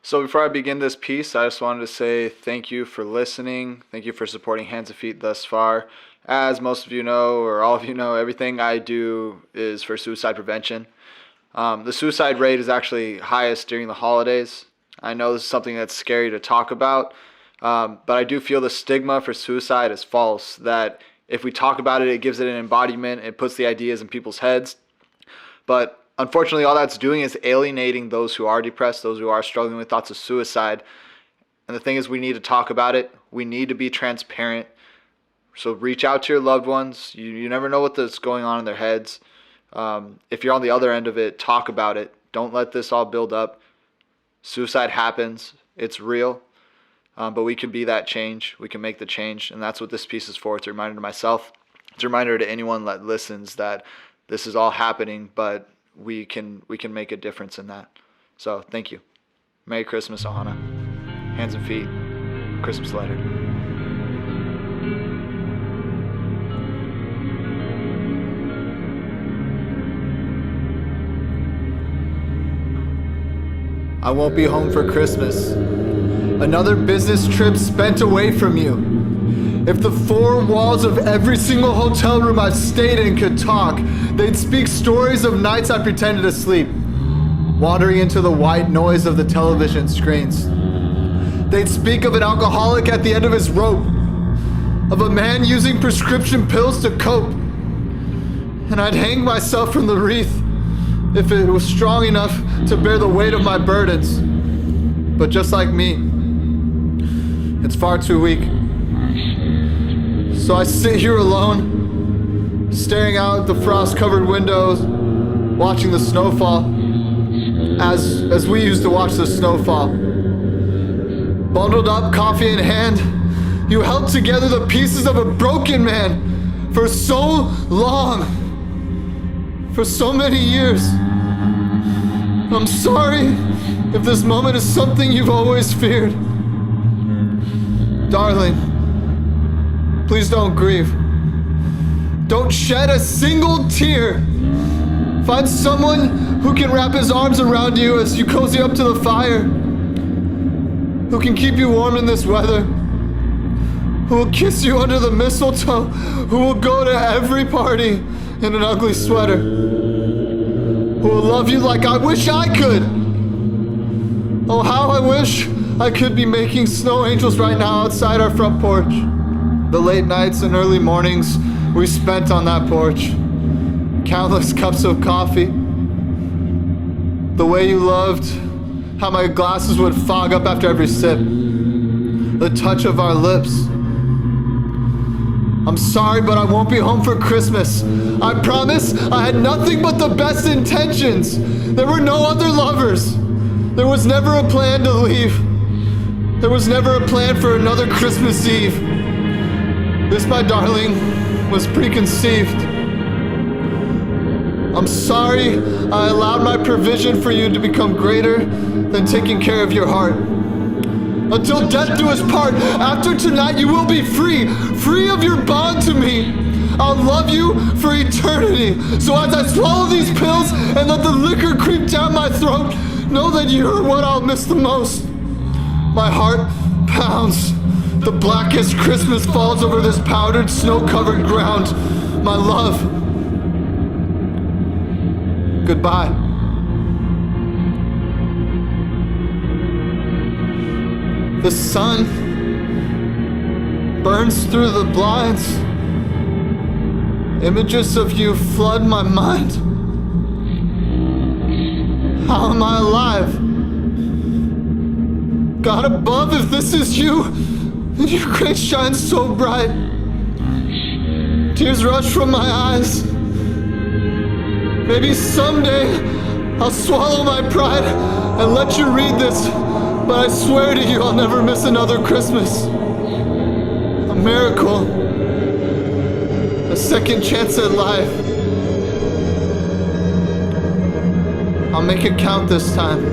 So before I begin this piece, I just wanted to say thank you for listening. Thank you for supporting Hands and Feet thus far. As most of you know, or all of you know, everything I do is for suicide prevention. The suicide rate is actually highest during the holidays. I know this is something that's scary to talk about, but I do feel the stigma for suicide is false. That if we talk about it, it gives it an embodiment, it puts the ideas in people's heads. But unfortunately, all that's doing is alienating those who are depressed, those who are struggling with thoughts of suicide. And the thing is, we need to talk about it. We need to be transparent. So reach out to your loved ones. You never know what's going on in their heads. If you're on the other end of it, talk about it. Don't let this all build up. Suicide happens. It's real. But we can be that change. We can make the change. And that's what this piece is for. It's a reminder to myself. It's a reminder to anyone that listens that this is all happening, but we can make a difference in that. So thank you. Merry Christmas, ohana. Hands and Feet. Christmas letter. I won't be home for Christmas. Another business trip spent away from you. If the four walls of every single hotel room I've stayed in could talk, they'd speak stories of nights I pretended to sleep, wandering into the white noise of the television screens. They'd speak of an alcoholic at the end of his rope, of a man using prescription pills to cope. And I'd hang myself from the wreath if it was strong enough to bear the weight of my burdens. But just like me, it's far too weak. So I sit here alone, staring out the frost-covered windows, watching the snowfall, as we used to watch the snowfall. Bundled up, coffee in hand, you held together the pieces of a broken man for so long, for so many years. I'm sorry if this moment is something you've always feared. Darling, please don't grieve. Don't shed a single tear. Find someone who can wrap his arms around you as you cozy up to the fire, who can keep you warm in this weather, who will kiss you under the mistletoe, who will go to every party in an ugly sweater, who will love you like I wish I could. Oh, how I wish I could be making snow angels right now outside our front porch. The late nights and early mornings we spent on that porch. Countless cups of coffee. The way you loved how my glasses would fog up after every sip. The touch of our lips. I'm sorry, but I won't be home for Christmas. I promise I had nothing but the best intentions. There were no other lovers. There was never a plan to leave. There was never a plan for another Christmas Eve. This, my darling, was preconceived. I'm sorry I allowed my provision for you to become greater than taking care of your heart. Until death do us part, after tonight you will be free, free of your bond to me. I'll love you for eternity. So as I swallow these pills and let the liquor creep down my throat, know that you're what I'll miss the most. My heart pounds. The blackest Christmas falls over this powdered, snow-covered ground. My love. Goodbye. The sun burns through the blinds. Images of you flood my mind. How am I alive? God above, if this is you, then your grace shines so bright. Tears rush from my eyes. Maybe someday I'll swallow my pride and let you read this, but I swear to you I'll never miss another Christmas. A miracle. A second chance at life. I'll make it count this time.